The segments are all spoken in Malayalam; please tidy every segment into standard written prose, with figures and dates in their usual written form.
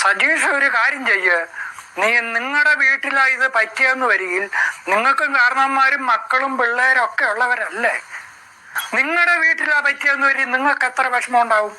സജീഷ് ഒരു കാര്യം ചെയ്യ്, നിങ്ങളുടെ വീട്ടിലാ ഇത് പറ്റിയെന്ന് വരികിൽ നിങ്ങൾക്കും കാരണവന്മാരും മക്കളും പിള്ളേരും ഒക്കെ ഉള്ളവരല്ലേ? നിങ്ങളുടെ വീട്ടിലാ പറ്റിയെന്ന് വരി നിങ്ങൾക്ക് എത്ര വിഷമം ഉണ്ടാവും?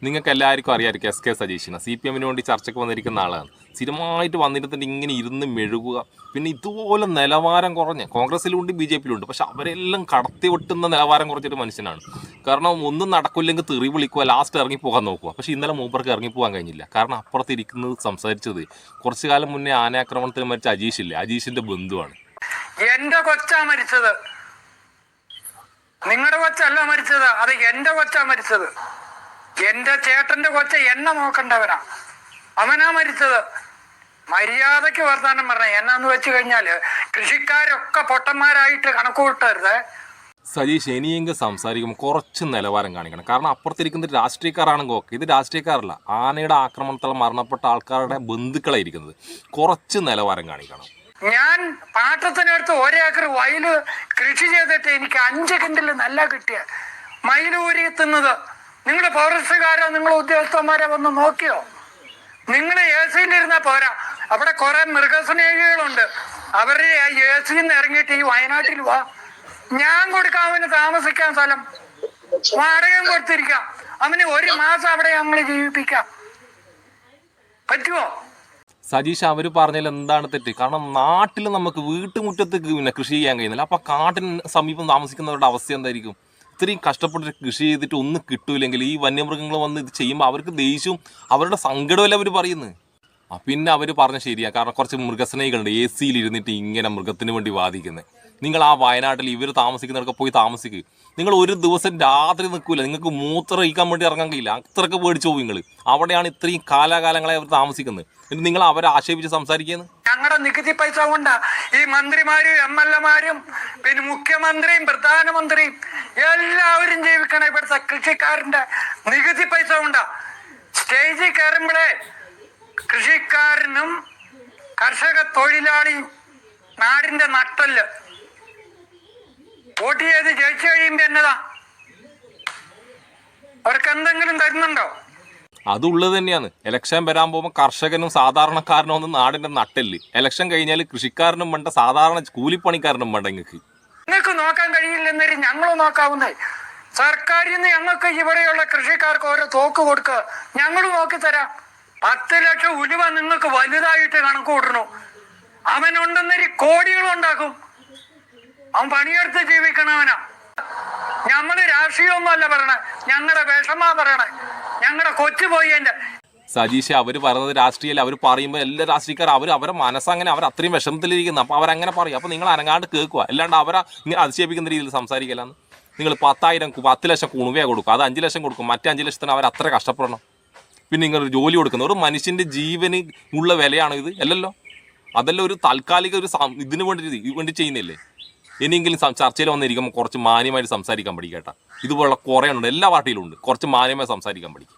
നിങ്ങൾക്ക് എല്ലാവർക്കും അറിയാമായിരിക്കും SK സജീഷിനെ. CPM വേണ്ടി ചർച്ചയ്ക്ക് വന്നിരിക്കുന്ന ആളാണ്. സ്ഥിരമായിട്ട് വന്നിരുന്നിട്ട് ഇങ്ങനെ ഇരുന്ന് മെഴുകുക. പിന്നെ ഇതുപോലെ നിലവാരം കുറഞ്ഞ കോൺഗ്രസ്സിലുണ്ട് BJP യിലുണ്ട്, പക്ഷെ അവരെല്ലാം കടത്തി വെട്ടുന്ന നിലവാരം കുറച്ചൊരു മനുഷ്യനാണ്. കാരണം ഒന്നും നടക്കില്ലെങ്കിൽ തെറി വിളിക്കുക, ലാസ്റ്റ് ഇറങ്ങിപ്പോകാൻ നോക്കുക. പക്ഷെ ഇന്നലെ മൂപ്പർക്ക് ഇറങ്ങിപ്പോകാൻ കഴിഞ്ഞില്ല. കാരണം അപ്പുറത്തിരിക്കുന്നത് സംസാരിച്ചത് കുറച്ചു കാലം മുന്നേ ആനയാക്രമണത്തിൽ മരിച്ച അജീഷില്ലേ, അജീഷിന്റെ ബന്ധുവാണ്. എന്റെ കൊച്ചാ മരിച്ചത്, നിങ്ങളുടെ കൊച്ചല്ല മരിച്ചത്, അത് എന്റെ കൊച്ചാ മരിച്ചത്. എന്റെ ചേട്ടന്റെ കൊച്ച എന്നെ നോക്കണ്ടവനാ, അവനാ മരിച്ചത്. മര്യാദയ്ക്ക് വർത്താനം പറഞ്ഞ എന്നാന്ന് വെച്ച് കഴിഞ്ഞാല് കൃഷിക്കാരൊക്കെ പൊട്ടന്മാരായിട്ട് കണക്ക് കൂട്ടരുത്. സജീഷ് ഇനിയെങ്കിലും സംസാരിക്കുമ്പോൾ കുറച്ച് നിലവാരം കാണിക്കണം. കാരണം അപ്പുറത്തിരിക്കുന്നത് രാഷ്ട്രീയക്കാരാണെങ്കിൽ ഓക്കെ, ഇത് രാഷ്ട്രീയക്കാരല്ല, ആനയുടെ ആക്രമണത്തിൽ മരണപ്പെട്ട ആൾക്കാരുടെ ബന്ധുക്കളായിരിക്കുന്നത്. കുറച്ച് നിലവാരം കാണിക്കണം. ഞാൻ പാട്ടത്തിനടുത്ത് ഒരേക്കർ വയല് കൃഷി ചെയ്തിട്ട് എനിക്ക് 5 കിൻഡല് നല്ല കിട്ടിയ മയിൽ ഊരി തിന്നത്. നിങ്ങൾ ഫോറസ്റ്റുകാരോ നിങ്ങൾ ഉദ്യോഗസ്ഥന്മാരോ വന്ന് നോക്കിയോ? നിങ്ങൾ AC-യിലിരുന്നാ പോരാ, അവിടെ കുറെ മൃഗസ്നേഹികളുണ്ട്. അവരുടെ AC-ന്ന് ഇറങ്ങിയിട്ട് ഈ വയനാട്ടിൽ വാ, ഞാൻ കൊടുക്കാം അവന് താമസിക്കാൻ സ്ഥലം, വാടകയും കൊടുത്തിരിക്കാം, അവന് 1 മാസം അവിടെ ഞങ്ങൾ ജീവിപ്പിക്കാം. പറ്റുമോ? സജീഷ് അവർ പറഞ്ഞാൽ എന്താണ് തെറ്റ്? കാരണം നാട്ടിൽ നമുക്ക് വീട്ടുമുറ്റത്ത് പിന്നെ കൃഷി ചെയ്യാൻ കഴിയുന്നില്ല. അപ്പോൾ കാട്ടിന് സമീപം താമസിക്കുന്നവരുടെ അവസ്ഥ എന്തായിരിക്കും? ഇത്രയും കഷ്ടപ്പെട്ട് കൃഷി ചെയ്തിട്ട് ഒന്നും കിട്ടൂല്ലെങ്കിൽ ഈ വന്യമൃഗങ്ങൾ വന്ന് ഇത് ചെയ്യുമ്പോൾ അവർക്ക് ദേഷ്യവും അവരുടെ സങ്കടമല്ല അവർ പറയുന്നത്. പിന്നെ അവർ പറഞ്ഞ ശരിയാണ്. കാരണം കുറച്ച് മൃഗസ്നേഹികളുണ്ട് AC-യിൽ ഇരുന്നിട്ട് ഇങ്ങനെ മൃഗത്തിന് വേണ്ടി വാദിക്കുന്നത്. നിങ്ങൾ ആ വയനാട്ടിൽ ഇവർ താമസിക്കുന്നവർക്ക് പോയി താമസിക്കുക. നിങ്ങൾ ഒരു ദിവസം രാത്രി നിൽക്കില്ല, നിങ്ങൾക്ക് മൂത്രം ഒഴിക്കാൻ വേണ്ടി ഇറങ്ങാൻ കഴിയില്ല, അത്രയ്ക്ക് പേടിച്ചു പോകും നിങ്ങൾ. അവിടെയാണ് ഇത്രയും കാലാകാലങ്ങളായി അവർ താമസിക്കുന്നത്. എന്നിട്ട് നിങ്ങൾ അവരെ ആക്ഷേപിച്ച് സംസാരിക്കുന്നത്. ഞങ്ങളുടെ നികുതി പൈസ കൊണ്ടാ ഈ മന്ത്രിമാരും MLA-മാരും പിന്നെ മുഖ്യമന്ത്രിയും പ്രധാനമന്ത്രിയും എല്ലാവരും ജീവിക്കണ. ഇവിടുത്തെ കൃഷിക്കാരന്റെ നികുതി പൈസ കൊണ്ടാ. സ്റ്റേജിൽ കയറുമ്പോഴേ കൃഷിക്കാരനും കർഷക തൊഴിലാളി നാടിന്റെ നട്ടല് വോട്ട് ചെയ്ത് ജയിച്ചു കഴിയുമ്പോ എന്നതാ അവർക്ക് എന്തെങ്കിലും തരുന്നുണ്ടോ? അതുള്ളത് തന്നെയാണ്. ഇലക്ഷൻ വരാൻ പോകുമ്പോൾ കർഷകനും സാധാരണക്കാരനും ഒന്നും നാടിന്റെ നട്ടല്. ഇലക്ഷൻ കഴിഞ്ഞാൽ കൃഷിക്കാരനും വേണ്ട, സാധാരണ കൂലിപ്പണിക്കാരനും വേണ്ട. നിങ്ങൾക്ക് നോക്കാൻ കഴിയില്ലെന്നൊരു ഞങ്ങൾ നോക്കാവുന്നേ. സർക്കാരിൽ നിന്ന് ഞങ്ങൾക്ക് ഇവിടെയുള്ള കൃഷിക്കാർക്ക് ഓരോ തോക്ക് കൊടുക്കുക, ഞങ്ങൾ നോക്കി തരാം. 10 ലക്ഷം ഉലുവ നിങ്ങൾക്ക് വലുതായിട്ട് കണക്ക് കൂട്ടണു. അവനുണ്ടെന്നൊരു കോടികളുണ്ടാക്കും. അവൻ പണിയെടുത്ത് ജീവിക്കണവനാ. ഞമ്മള് രാഷ്ട്രീയമൊന്നും അല്ല പറയണേ, ഞങ്ങളുടെ വിഷമാ പറയണേ, ഞങ്ങളുടെ കൊച്ചു പോയി. എന്റെ സജീഷ് അവർ പറയുന്നത് രാഷ്ട്രീയമല്ല. അവർ പറയുമ്പോൾ എല്ലാ രാഷ്ട്രീയക്കാരും അവരെ മനസ്സങ്ങനെ അവർ അത്രയും വിഷമത്തിലിരിക്കുന്നു. അപ്പോൾ അവരങ്ങനെ പറയും. അപ്പോൾ നിങ്ങൾ അനങ്ങാണ്ട് കേൾക്കുക, അല്ലാണ്ട് അവരെ ഇങ്ങനെ അതിശയിപ്പിക്കുന്ന രീതിയിൽ സംസാരിക്കലാന്ന്. നിങ്ങൾ 10 ലക്ഷം കുണുവേ കൊടുക്കും, അത് 5 ലക്ഷം കൊടുക്കും, മറ്റേ 5 ലക്ഷത്തിന് അവർ അത്ര കഷ്ടപ്പെടണം. പിന്നെ നിങ്ങൾ ജോലി കൊടുക്കുന്നത് ഒരു മനുഷ്യൻ്റെ ജീവന് ഉള്ള വിലയാണോ ഇത്? അല്ലല്ലോ. അതെല്ലാം ഒരു താൽക്കാലിക ഒരു ഇതിന് വേണ്ടി ചെയ്യുന്നില്ലേ? ഇനിയെങ്കിലും ചർച്ചയിൽ വന്നിരിക്കുമ്പോൾ കുറച്ച് മാന്യമായിട്ട് സംസാരിക്കാൻ പഠിക്കട്ടെ. ഇതുപോലുള്ള കുറേ ഉണ്ട്, എല്ലാ പാർട്ടിയിലും ഉണ്ട്. കുറച്ച് മാന്യമായി സംസാരിക്കാൻ പഠിക്കും.